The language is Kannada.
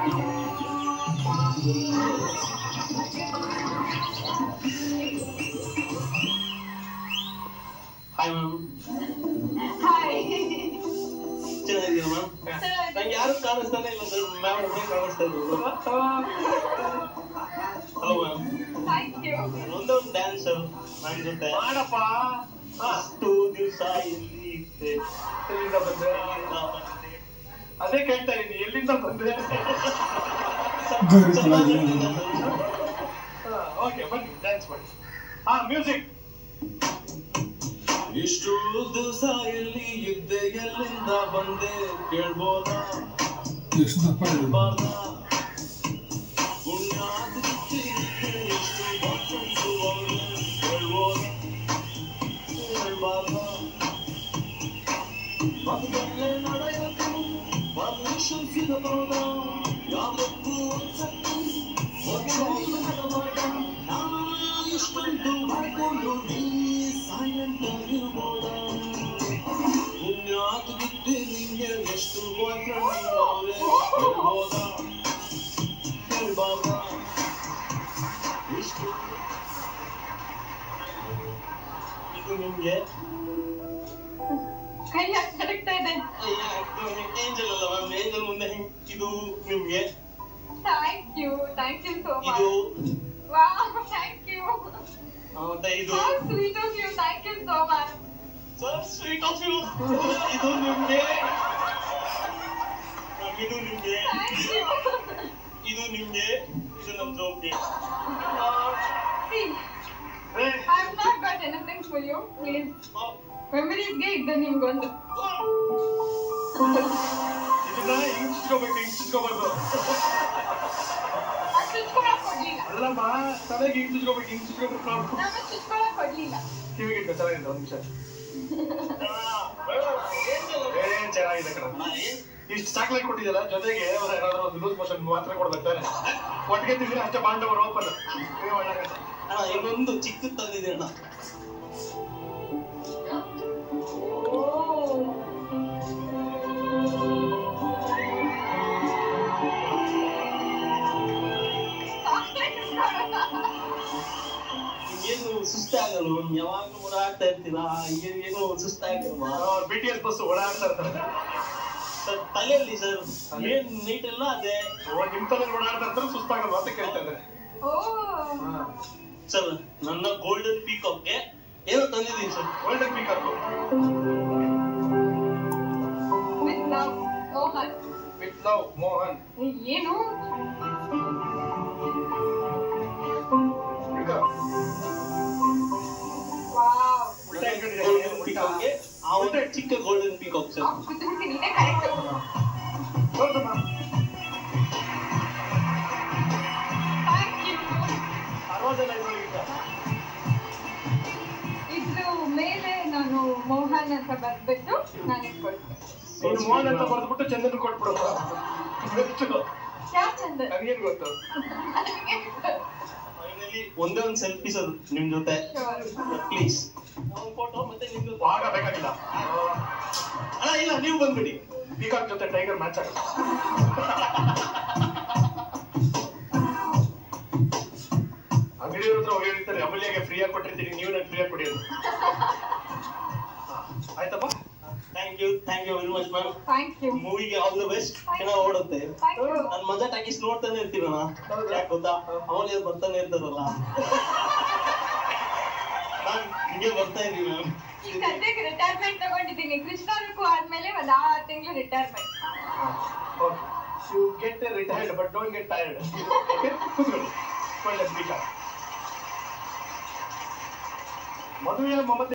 Hi ma'am. ಹಾಯ್. ಚೆನ್ನಾಗಿದ್ದೀರಾ ಮ್ಯಾಮ್? ನಂಗೆ ಯಾರು ಕಾಣಿಸ್ತಾನೆ ಇಲ್ಲ ಸರ್, ಮ್ಯಾಮ್ ಒಬ್ಬರೇ ಕಾಣಿಸ್ತಾ ಇದ್ರು. Hello ma'am. Thank you. ಒಂದೊಂದು ಡ್ಯಾನ್ಸ್ ನನ್ನ ಜೊತೆ ಮಾಡಪ್ಪ. ಅಷ್ಟು ದಿವಸ ಎಲ್ಲಿ ಇದ್ದೆ, ಎಲ್ಲಿಂದ ಬಂದೆ? ಅದೇ ಕೇಳ್ತಾ ಇದ್ದೀನಿ, ಎಲ್ಲಿಂದ ಬಂದೆ? ಓಕೆ, ಬನ್ನಿ ಡ್ಯಾನ್ಸ್ ಮಾಡಿ. ಮ್ಯೂಸಿಕ್. ಇಷ್ಟು ದಿವಸ ಎಲ್ಲಿ ಇದ್ದೆ, ಎಲ್ಲಿಂದ ಬಂದೆ ಕೇಳ್ಬೋದ ಕೇಳ್ಬಾರ್ದ? ಪುಣ್ಯಾದ ಎಷ್ಟು ಬಾಟ್ಲು ಕೇಳ್ಬೋದ ಕೇಳ್ಬಾರ್ದ? ಮತ್ತಲ್ಲೇ ನಡೆಯೋದು ಪರ್ಮಿಷನ್ ಸಿಗಬಹುದ? ಯಾವತ್ತೂ ಇಷ್ಟೊಂದು ಮಾಡ್ಕೊಂಡು ನೀ ಸೈಲೆಂಟ್ ಆಗಿರ್ಬೋದ? ಪುಣ್ಯಾತ ಬಿಟ್ಟೆ ನಿಂಗೆ ಎಷ್ಟು ಬಾಯ್ ಫ್ರೆಂಡ್ ಅವರೇ ಕೇಳ್ಬೋದ ಕೇಳ್ಬಾರ್ದ? ಇಷ್ಟು ಇದು ನಿಮ್ಗೆ ಕೈ ನಡುಗ್ತಾ ಇದೆ. ಏಂಜಲ್ ಅಲ್ಲ ಮ್ಯಾಮ್, ಏಂಜಲ್ ಮುಂದೆ ಇದು ನಿಮ್ಗೆ. Thank you so much. ಇದು ವಾವ್, ಥ್ಯಾಂಕ್ ಯು. ಮತ್ತೆ ಇದು How sweet of you. Thank you so much. Sir sweet of you. ಇದು ನಿಮ್ಗೆ. ಇದು ನಿಮ್ಗೆ. Thank you. ಇದು ನಿಮ್ಗೆ. ಇದು ನಮ್ ಜೋಬ್ಗೆ. See, I have not got anything for you. Please. Memories ಗೆ ಇದು ನಿಮ್ಗೊಂದು. ಇದನ್ನ ಹಿಂಗ್ ಚುಚ್ಕೋಬಾರ್ದು. ಅದು ಚುಚ್ಕೊಳಕ್ ಕೊಡ್ಲಿಲ್ಲ. ಅಲ್ಲಮ್ಮ, ತಲೆಗೆ ಹಿಂಗ್ ಚುಚ್ಕೋಬೇಕು, ಹಿಂಗ್ ಚುಚ್ಕೋಬೇಕು. ನಮಗೆ ಚುಚ್ಕೊಳಕ್ ಕೊಡ್ಲಿಲ್ಲ. ಕಿವಿಗೆ ಇಟ್ಕೊ, ಚೆನ್ನಾಗಿದೆ. ಒಂದು ನಿಮಿಷ. ಚೆನ್ನಾಗಿದೆ ಕಣ. ಇಷ್ಟು ಚಾಕ್ಲೇಟ್ ಕೊಟ್ಟಿದ್ದಲ್ಲ, ಜೊತೆಗೆ ಏನಾದ್ರು ಒಂದು ಲೂಸ್ ಮೋಷನ್ ಮಾತ್ರ ಕೊಡ್ಬೇಕಾರೆ ಒಟ್ಟಿಗೆ ತಿಂದ್ರೆ ಅಷ್ಟೇ ಬಾಂಡವರು ಓಪನ್. ಅಣ್ಣ ಇನ್ನೊಂದು ಚಿಕ್ಕ ತಂದಿದೆ ಅಣ್ಣ. ಏನು ಸುಸ್ತಾಗಲ್ಲ, ಯಾವಾಗ್ಲೂ ಓಡಾಡ್ತಾ ಇರ್ತೀರಾ, ಏನು ಸುಸ್ತಾಗಲ್ವಾ? BTS ಬಸ್ ಓಡಾಡ್ತಾ ಇರ್ತಾರೆ ಸರ್ ತಲೆಯಲ್ಲಿ ಸರ್ ಏನ್ ನೀಟ್ ಎಲ್ಲ ಅದೇ. ನಿಮ್ ತಲೆ ಓಡಾಡ್ತಾ ಇರ್ತಾರೆ, ಸುಸ್ತಾಗಲ್ವಾ ಅಂತ ಕೇಳ್ತಾ ಇದ್ದಾರೆ. ಸರ್ ನನ್ನ ಗೋಲ್ಡನ್ ಪೀಕಾಕ್ಗೆ ಏನೋ ತಂದಿದ್ದೀನಿ sir. Golden peacock With love, Mohan. With love Mohan. ಏನು? ವಾವ್. ಉಲ್ಟಾ ಇಟ್ಕೊಂಡಿದ್ದಾರೆ. ಗೋಲ್ಡನ್ ಪೀಕಾಕ್ಗೆ ಆ ಒಂದು ಚಿಕ್ಕ ಗೋಲ್ಡನ್ ಪೀಕಾಕ್ ಸರ್. ಕುದುರೆ ನೀನೇ ಕರೆಕ್ಟ್. ಹೌದಮ್ಮ. Thank you. ಅರವತ್ತೆಲ್ಲ ಇದ್ರೊಳಗಿದ್ದ. ಇದ್ರ ಮೇಲೆ ನಾನು ಮೋಹನ್ ಅಂತ ಬರ್ಬಿಟ್ಟು ನಾನು ಇಟ್ಕೊಳ್ತೇನೆ. ನೀನು ಮೋಹನ್ ಅಂತ ಬರ್ದ್ಬಿಟ್ಟು ಚಂದನ್ ಕೊಟ್ಬಿಡು. ಯಾವ ಚಂದ? ನನಗೇನು ಗೊತ್ತು. ಫೈನಲಿ ಒಂದೇ ಒಂದು ಸೆಲ್ಫಿ ಸರ್ ನಿಮ್ ಜೊತೆ ಪ್ಲೀಸ್. ಫೋಟೋ ಮತ್ತೆ ನಿಮ್ ಜೊತೆ ಆಗ ಬೇಕಾಗಿಲ್ಲ. ಅಣ್ಣ ಇಲ್ಲ, ನೀವು ಬಂದ್ಬಿಡಿ. ಪೀಕಾಕ್ ಜೊತೆ ಟೈಗರ್ ಮ್ಯಾಚ್ ಆಗಲ್ಲ. ಅಂಗಡಿಯವ್ರ ಹತ್ರ ಹೋಗಿರ್ತಾರೆ, ಅಮೂಲ್ಯಗೆ ಫ್ರೀಯಾಗಿ ಕೊಟ್ಟಿರ್ತೀನಿ, ನೀವು ನನಗೆ ಫ್ರೀಯಾಗಿ ಕೊಡಿಯೋದು. ಆಯ್ತಪ್ಪ. Thank you very much ma'am. Thank you. ಮೂವಿಗೆ ಆಲ್ ದ ಬೆಸ್ಟ್. ಚೆನ್ನಾಗಿ ಓಡುತ್ತೆ. Thank you. ನಾನು ಮಜಾ ಟಾಕೀಸ್ ನೋಡ್ತಾನೆ ಇರ್ತೀನಣ್ಣ. ಯಾಕೆ ಗೊತ್ತಾ, ಅಮೂಲ್ಯ ಬರ್ತಾನೆ ಇರ್ತಾರಲ್ಲ, ನಾನು ಹಿಂಗೆ ಬರ್ತಾ ಇದೀನಿ ಮ್ಯಾಮ್. ಈಗ ಸದ್ಯಕ್ಕೆ ರಿಟೈರ್ಮೆಂಟ್ ತಗೊಂಡಿದ್ದೀನಿ. ಕೃಷ್ಣನಕ್ಕೂ ಆದ್ಮೇಲೆ ಒಂದ್ 6 ತಿಂಗಳು retirement. You get retired but don't get tired. Okay, ಕೂತ್ಕೊಳ್ಳಿ. ಒಳ್ಳೆ ಪೀಕಾಕ್. ಮದುವೆ ಮಮತೆ